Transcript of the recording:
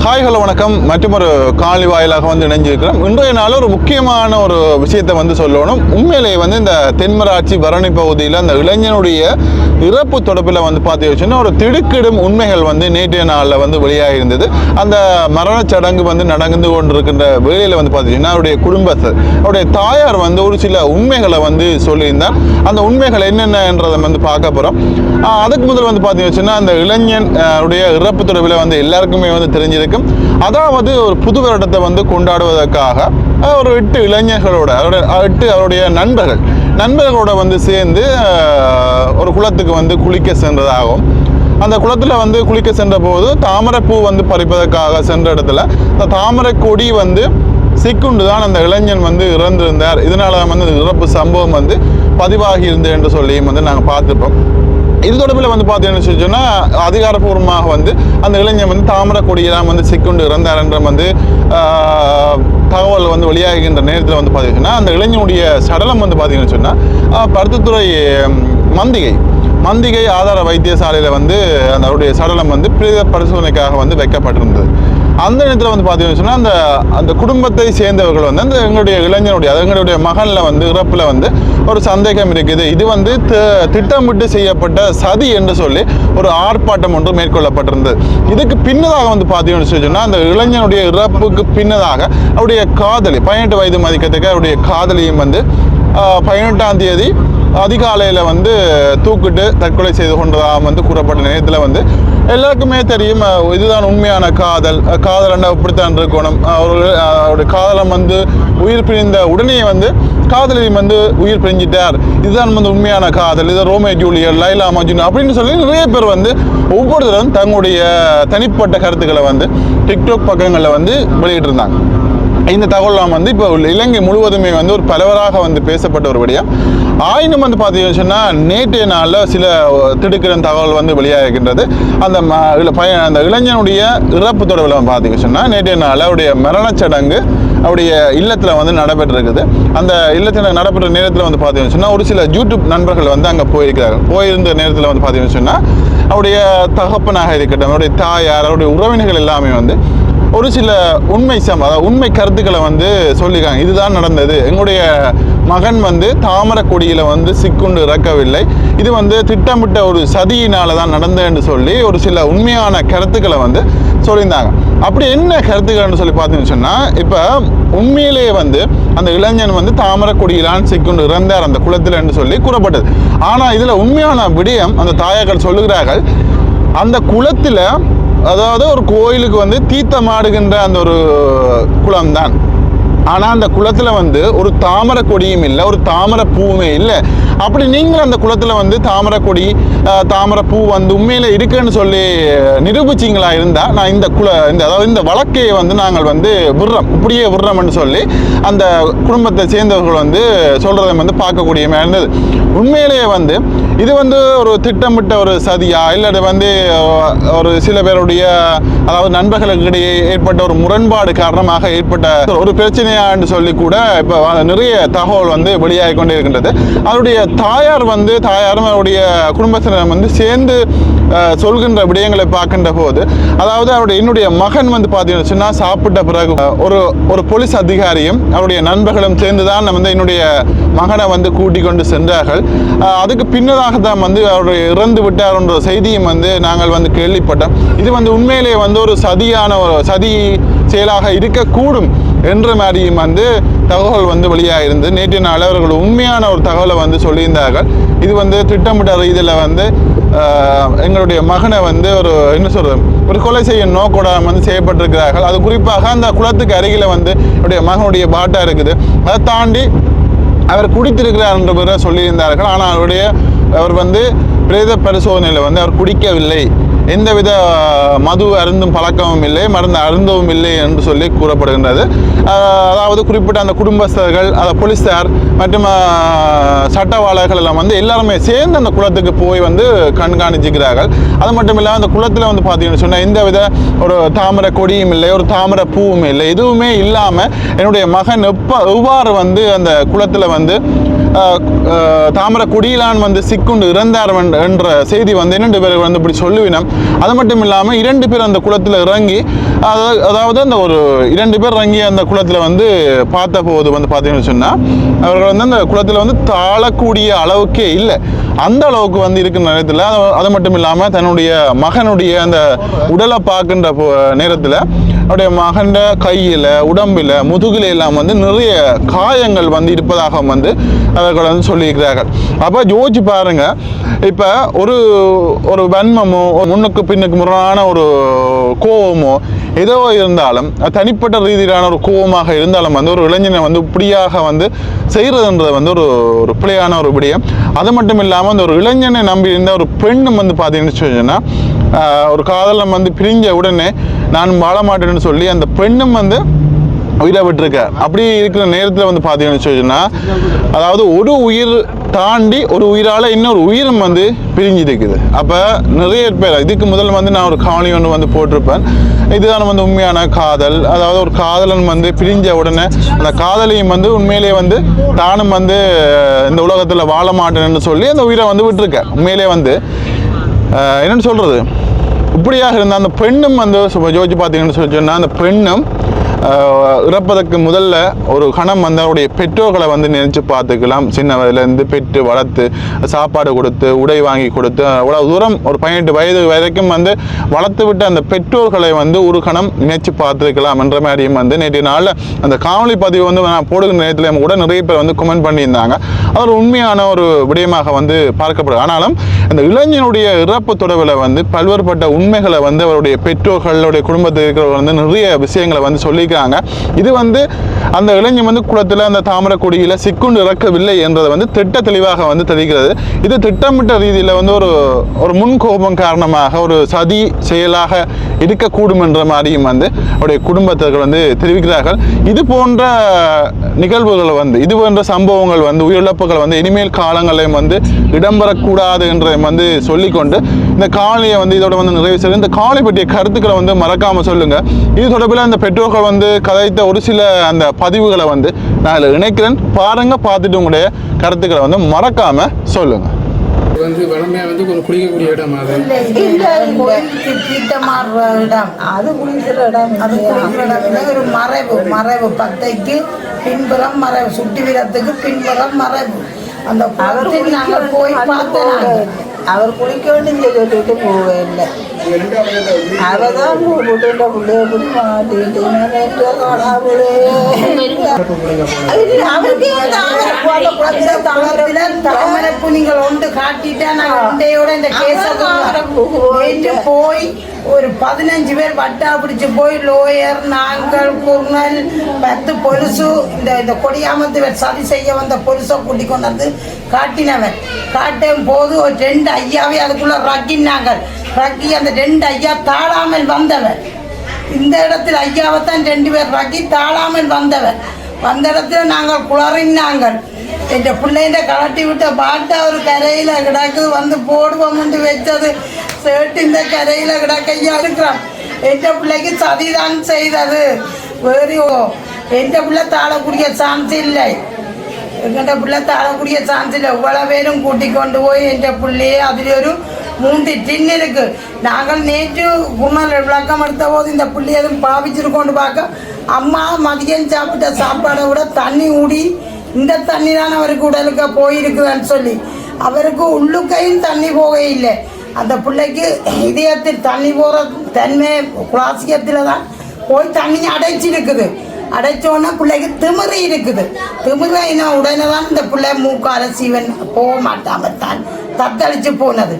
Hi hello வணக்கம். மற்றும் ஒரு காணொலி வாயிலாக இணைஞ்சிருக்கிறோம். இன்றைய நாள் ஒரு முக்கியமான ஒரு விஷயத்தை சொல்லணும். உண்மையிலேயே இந்த தென்மராட்சி பரணி பகுதியில் அந்த இளைஞனுடைய இறப்பு தொடர்பில் பார்த்தீங்கன்னா ஒரு திடுக்கிடும் உண்மைகள் நேற்றைய நாளில் வெளியாக இருந்தது. அந்த மரணச் சடங்கு நடந்து கொண்டிருக்கின்ற வேளையில் பார்த்தீங்கன்னா அவருடைய குடும்பத்தில் அவருடைய தாயார் ஒரு சில உண்மைகளை சொல்லியிருந்தார். அந்த உண்மைகள் என்னென்னன்றதை பார்க்க போகிறோம். அதுக்கு முதல் பார்த்தீங்கன்னா அந்த இளைஞன் இறப்பு தொடர்பில் எல்லாருக்குமே தெரிஞ்சிருக்கு. அதாவது ஒரு புது வருடத்தை கொண்டாடுவதற்காக ஒரு 8 இளைஞர்களோட அவருடைய நண்பர்களோட சேர்ந்து ஒரு குளத்துக்கு குளிக்க சென்றதாகவும், அந்த குளத்தில் குளிக்க சென்ற போது தாமரைப்பூ பறிப்பதற்காக சென்ற இடத்துல அந்த தாமரை கொடி சிக்குண்டு தான் அந்த இளைஞன் இறந்திருந்தார். இதனால தான் இறப்பு சம்பவம் பதிவாகி இருந்தது என்று சொல்லியும் நாங்கள் பார்த்துப்போம். இது தொடர்பில் பார்த்தீங்கன்னு சொன்னால் அதிகாரப்பூர்வமாக அந்த இளைஞன் தாமரை கொடியெல்லாம் சிக்குண்டு இறந்தார் என்ற தகவல் வெளியாகின்ற நேரத்தில் பார்த்தீங்கன்னா அந்த இளைஞனுடைய சடலம் பார்த்தீங்கன்னு சொன்னால் பருத்தித்துறை மந்திகை ஆதார வைத்தியசாலையில் அவருடைய சடலம் பிரேத பரிசோதனைக்காக வைக்கப்பட்டிருந்தது. அந்த நேரத்தில் பார்த்தீங்கன்னு சொன்னால் அந்த குடும்பத்தை சேர்ந்தவர்கள் அந்த எங்களுடைய இளைஞனுடைய எங்களுடைய மகனில் இறப்பில் ஒரு சந்தேகம் இருக்குது. இது திட்டமிட்டு செய்யப்பட்ட சதி என்று சொல்லி ஒரு ஆர்ப்பாட்டம் ஒன்று மேற்கொள்ளப்பட்டிருந்தது. இதுக்கு பின்னதாக பார்த்தீங்கன்னு சொன்னால் அந்த இளைஞனுடைய இறப்புக்கு பின்னதாக அவருடைய காதலி 18 வயது மதிக்கத்தக்க அவருடைய காதலியும் 18ஆம் தேதி அதிகாலையில் தூக்கிட்டு தற்கொலை செய்து கொண்டதாக கூறப்பட்ட நேரத்தில் எல்லாருக்குமே தெரியும் இதுதான் உண்மையான காதல் இப்படித்தான் இருக்கணும். அவருடைய காதலம் உயிர் பிரிந்த உடனே காதலி உயிர் பிரிஞ்சிட்டார், இதுதான் உண்மையான காதல், இது ரோமே ஜூலியட், லைலா மஜ்னு அப்படின்னு சொல்லி நிறைய பேர் ஒவ்வொருத்தரும் தங்களுடைய தனிப்பட்ட கருத்துக்களை டிக்டாக் பக்கங்களில் வெளியிட்டிருந்தாங்க. இந்த தகவலாம் இப்போ இலங்கை முழுவதுமே ஒரு பரவலாக பேசப்பட்ட ஒரு விடயம். ஆயினும் பார்த்தீங்கன்னு சொன்னால் நேற்றைய நாளில் சில திடுக்கிற தகவல் வெளியாகின்றது. அந்த இளைஞனுடைய இறப்பு தொடர்பில் பார்த்தீங்கன்னு சொன்னால் நேற்றைய நாளில் அவருடைய மரணச்சடங்கு அவருடைய இல்லத்தில் நடைபெற்றிருக்குது. அந்த இல்லத்தில் நடைபெற்ற நேரத்தில் பார்த்தீங்கன்னு சொன்னால் ஒரு சில யூடியூப் நண்பர்கள் அங்கே போயிருக்கிறார்கள். போயிருந்த நேரத்தில் பார்த்தீங்கன்னு சொன்னால் அவருடைய தகப்பனாக இருக்கட்டும், அவருடைய தாயார், அவருடைய உறவினர்கள் எல்லாமே ஒரு சில உண்மை கருத்துக்களை சொல்லியிருக்காங்க. இதுதான் நடந்தது, எங்களுடைய மகன் தாமரை கொடியில் சிக்குண்டு இறக்கவில்லை, இது திட்டமிட்ட ஒரு சதியினால தான் நடந்ததுன்னு சொல்லி ஒரு சில உண்மையான கருத்துக்களை சொல்லியிருந்தாங்க. அப்படி என்ன கருத்துக்கள்னு சொல்லி பார்த்தீங்கன்னு சொன்னால் இப்போ உண்மையிலேயே அந்த இளைஞன் தாமரை கொடியிலான் சிக்குண்டு இறந்தார் அந்த குளத்தில் என்று சொல்லி கூறப்பட்டது. ஆனால் இதில் உண்மையான விடயம் அந்த தாயாக்கள் சொல்லுகிறார்கள், அந்த குளத்தில் அதாவது ஒரு கோயிலுக்கு தீர்த்தமாடுகின்ற அந்த ஒரு குளம்தான். ஆனால் அந்த குளத்தில் ஒரு தாமரை கொடியும் இல்லை, ஒரு தாமரை பூவுமே இல்லை. அப்படி நீங்களும் அந்த குளத்தில் தாமரை கொடி தாமரை பூ உண்மையில இருக்குன்னு சொல்லி நிரூபிச்சிங்களா இருந்தால் நான் இந்த வழக்கையை நாங்கள் இப்படியே விடுறோம்னு சொல்லி அந்த குடும்பத்தை சேர்ந்தவர்கள் சொல்கிறத பார்க்கக்கூடிய இருந்தது. உண்மையிலேயே இது ஒரு திட்டமிட்ட ஒரு சதியா இல்லை ஒரு சில பேருடைய அதாவது நண்பர்களுக்கு இடையே ஏற்பட்ட ஒரு முரண்பாடு காரணமாக ஏற்பட்ட ஒரு பிரச்சனையா என்று சொல்லி கூட இப்போ நிறைய தகவல் வெளியாகி கொண்டே இருக்கின்றது. அவருடைய தாயாரும் அவருடைய குடும்பத்தினர் சேர்ந்து சொல்கின்ற விடயங்களை பார்க்கின்ற போது, அதாவது என்னுடைய மகன் பார்த்தீங்கன்னு சொன்னால் சாப்பிட்ட பிறகு ஒரு போலீஸ் அதிகாரியும் அவருடைய நண்பர்களும் சேர்ந்து தான் என்னுடைய மகனை கூட்டிக் கொண்டு சென்றார்கள். அதுக்கு பின்னதாக தான் அவருடைய இறந்து விட்டார் என்ற செய்தியும் நாங்கள் கேள்விப்பட்டோம். இது உண்மையிலேயே ஒரு சதி செயலாக இருக்கக்கூடும் என்ற மாதிரியும் தகவல் வெளியாக இருந்து நேற்றைய நாள் அவர்கள் உண்மையான ஒரு தகவலை சொல்லியிருந்தார்கள். இது திட்டமிட்ட ரீதியில் எங்களுடைய மகனை ஒரு என்ன சொல்றது ஒரு கொலை செய்ய நோக்கோட செய்யப்பட்டிருக்கிறார்கள். அது குறிப்பாக அந்த குளத்துக்கு அருகில் என்னுடைய மகனுடைய பாட்டா இருக்குது, அதை தாண்டி அவர் குடித்திருக்கிறார் என்ற பேரை சொல்லியிருந்தார்கள். ஆனால் அவர் பிரேத பரிசோதனையில் அவர் குடிக்கவில்லை, எந்தவித மது அருந்தும் பழக்கமும் இல்லை, மருந்து அருந்தவும் இல்லை என்று சொல்லி கூறப்படுகின்றது. அதாவது குறிப்பிட்ட அந்த குடும்பஸ்தர்கள், போலீஸார் மற்றும் சட்டவாளர்கள் எல்லாம் எல்லாருமே சேர்ந்து அந்த குளத்துக்கு போய் கண்காணிச்சுக்கிறார்கள். அது மட்டும் இல்லாமல் அந்த குளத்தில் பார்த்தீங்கன்னு சொன்னால் எந்தவித ஒரு தாமரை கொடியும் இல்லை, ஒரு தாமரை பூவும் இல்லை, எதுவுமே இல்லாமல் என்னுடைய மகன் எவ்வாறு அந்த குளத்தில் தாமரை கொடியிலான் சிக்குண்டு இறந்தார் என்ற செய்தி வந்து 2 பேர் வந்து இப்படி சொல்லுவினோம். அது மட்டும் இல்லாமல் 2 பேர் அந்த குளத்தில் இறங்கி அதாவது அந்த ஒரு 2 பேர் இறங்கி அந்த குளத்தில் வந்து பார்த்த போது வந்து பார்த்தீங்கன்னு சொன்னால் அவர்கள் வந்து அந்த குளத்தில் வந்து தாழக்கூடிய அளவுக்கே இல்லை. அந்த அளவுக்கு வந்து இருக்கிற நேரத்தில் அது மட்டும் இல்லாமல் தன்னுடைய மகனுடைய அந்த உடலை பார்க்கின்ற நேரத்தில் அவருடைய மகன் கையில் உடம்பில் முதுகில் எல்லாம் வந்து நிறைய காயங்கள் வந்து இருப்பதாக வந்து அவர்கள் வந்து சொல்லியிருக்கிறார்கள். அப்போ யோசிச்சு பாருங்க, இப்போ ஒரு வன்மமோ முன்னுக்கு பின்னுக்கு முரணான ஒரு கோபமோ ஏதோ இருந்தாலும் தனிப்பட்ட ரீதியிலான ஒரு கோபமாக இருந்தாலும் வந்து ஒரு இளைஞனை வந்து இப்படியாக வந்து செய்கிறதுன்றது வந்து ஒரு பிழையான ஒரு விடயம். அது மட்டும் இல்லாமல் அந்த ஒரு இளைஞனை நம்பி இருந்த ஒரு பெண்ணும் வந்து பார்த்தீங்கன்னு சொன்னா ஒரு காதலம் வந்து பிரிஞ்ச உடனே நான் வாழ மாட்டேன்னு சொல்லி அந்த பெண்ணும் வந்து உயிரை விட்டுருக்க. அப்படி இருக்கிற நேரத்தில் வந்து பார்த்தீங்கன்னு சொன்னா அதாவது ஒரு உயிர் தாண்டி ஒரு உயிரால் இன்னொரு உயிரும் வந்து பிரிஞ்சு இருக்குது. அப்போ நிறைய பேர் இதுக்கு முதல்ல வந்து நான் ஒரு காணொளி ஒன்று வந்து போட்டிருப்பேன். இதுதான் வந்து உண்மையான காதல். அதாவது ஒரு காதலன் வந்து பிரிஞ்ச உடனே அந்த காதலையும் வந்து உண்மையிலேயே வந்து தானும் வந்து இந்த உலகத்தில் வாழ மாட்டேன்னு சொல்லி அந்த உயிரை வந்து விட்டுருக்க. உண்மையிலே வந்து என்னென்னு சொல்கிறது, இப்படியாக இருந்த அந்த பெண்ணும் வந்து யோசிச்சு பார்த்தீங்கன்னு சொல்லி சொன்னால் அந்த பெண்ணும் இறப்பதற்கு முதல்ல ஒரு கணம் வந்து அவருடைய பெற்றோர்களை வந்து நினைச்சு பார்த்துக்கலாம். சின்ன வயதுலேருந்து பெற்று வளர்த்து சாப்பாடு கொடுத்து உடை வாங்கி கொடுத்து அவ்வளோ தூரம் ஒரு 18 வயது வரைக்கும் வந்து வளர்த்து விட்டு அந்த பெற்றோர்களை வந்து ஒரு கணம் நினைச்சு பார்த்துருக்கலாம் என்ற மாதிரியும் வந்து நேற்று நாளில் அந்த காணொளி பதிவு வந்து நான் போடுகிற நேரத்தில் கூட நிறைய பேர் வந்து கமெண்ட் பண்ணியிருந்தாங்க. அது ஒரு உண்மையான ஒரு விடயமாக வந்து பார்க்கப்படுது. ஆனாலும் அந்த இளைஞனுடைய இறப்பு தொடர்பில் வந்து பல்வேறுபட்ட உண்மைகளை வந்து அவருடைய பெற்றோர்களுடைய குடும்பத்தில் இருக்கிறவங்க வந்து நிறைய விஷயங்களை வந்து சொல்லி இது வந்து அந்த இளைஞன் வந்து குளத்தில் அந்த தாமரக்குடியில் சிக்குண்டு இறக்கவில்லை என்றதை வந்து திட்ட தெளிவாக வந்து தெரிகிறது. இது திட்டமிட்ட ரீதியில் வந்து ஒரு முன்கோபம் காரணமாக ஒரு சதி செயலாக இருக்கக்கூடும் என்ற மாதிரியும் வந்து அவருடைய குடும்பத்திற்கு வந்து தெரிவிக்கிறார்கள். இது போன்ற நிகழ்வுகள் வந்து இது போன்ற சம்பவங்கள் வந்து உயிரிழப்புகள் வந்து இனிமேல் காலங்களையும் வந்து இடம்பெறக்கூடாது என்ற வந்து சொல்லிக்கொண்டு இந்த காணொலியை வந்து இதோட வந்து நிறைவு செய்து இந்த காணொலி பற்றிய கருத்துக்களை வந்து மறக்காமல் சொல்லுங்க. இது தொடர்பில் அந்த பெற்றோர்கள் வந்து கதைத்த ஒரு சில அந்த பதிவுகளை வந்து நான் இதில் இணைக்கிறேன். பாருங்க, பார்த்துட்டு உங்களுடைய கருத்துக்களை வந்து மறக்காம சொல்லுங்க. வந்து வளமையாக வந்து ஒரு குளிக்கக்கூடிய இடம் அது இடம் அது குளிக்கிற இடம் அது குளிக்கிற இடம் ஒரு மறைவு பத்தைக்கு பின்புறம் மறைவு சுட்டி வீரத்துக்கு பின்புறம் மறைவு அந்த படத்தில் நாங்கள் போய் பார்த்தோம். அவர் குளிக்க வேண்டிய சொல்லிட்டு போவே இல்லை. அவதான் கூப்பிட்டு பிள்ளைய குடி மாட்டிட்டு தாமரப்பு நீங்கள் ஒன்று காட்டிட்டா நாங்கள் ஒன்றையோட இந்த கேஸ போய் ஒரு 15 பேர் வட்டா பிடிச்சு போய் லோயர் நாங்கள் குர்னல் 10 பொலிசு இந்த கொடியாமத்து சதி செய்ய வந்த பொலிசை கூட்டி கொண்டு வந்து காட்டினவன் காட்டும் போது ஒரு 2 ஐயாவே அதுக்குள்ள ரக்கினாங்க. ரக்கி அந்த 2 ஐயா தாழாமல் வந்தவன். இந்த இடத்துல ஐயாவைத்தான் 2 பேர் ரக்கி தாழாமல் வந்தவன். வந்த இடத்துல நாங்கள் குளறினாங்கள். என் பிள்ளைகிட்ட கலட்டி விட்ட பாட்டு அவர் கரையில் கிடக்கு வந்து போடுவோம்னு வச்சது சேட்டு இந்த கரையில் கிடக்கையா இருக்கிறான். என் பிள்ளைக்கு சதிதான் செய்தது. வேறு என் பிள்ளை தாழக்கூடிய சான்ஸ் இல்லை. எங்கிட்ட பிள்ளை தாழக்கூடிய சான்ஸ் இல்லை. இவ்வளோ பேரும் கூட்டி கொண்டு போய் என் பிள்ளையே அதில் ஒரு 3 டின் இருக்கு. நாங்கள் நேற்று குணல் விளக்கம் எடுத்த போது இந்த பிள்ளை எதுவும் பாவிச்சிருக்கோண்டு பார்க்க அம்மா மதியம் சாப்பிட்ட சாப்பாடை விட தண்ணி ஊடி இந்த தண்ணி தான் அவருக்கு உடலுக்கு போயிருக்குதுன்னு சொல்லி அவருக்கு உள்ளுக்கையும் தண்ணி போக இல்லை. அந்த பிள்ளைக்கு இதயத்தில் தண்ணி போகிற தன்மை குலாசியத்தில் தான் போய் தண்ணி அடைச்சிருக்குது. அடைச்சோன்னா பிள்ளைக்கு திமிரு இருக்குது. திமிரின உடனே தான் இந்த பிள்ளை மூக்கால சீவன் போக மாட்டாமல் தான் தத்தளிச்சு போனது.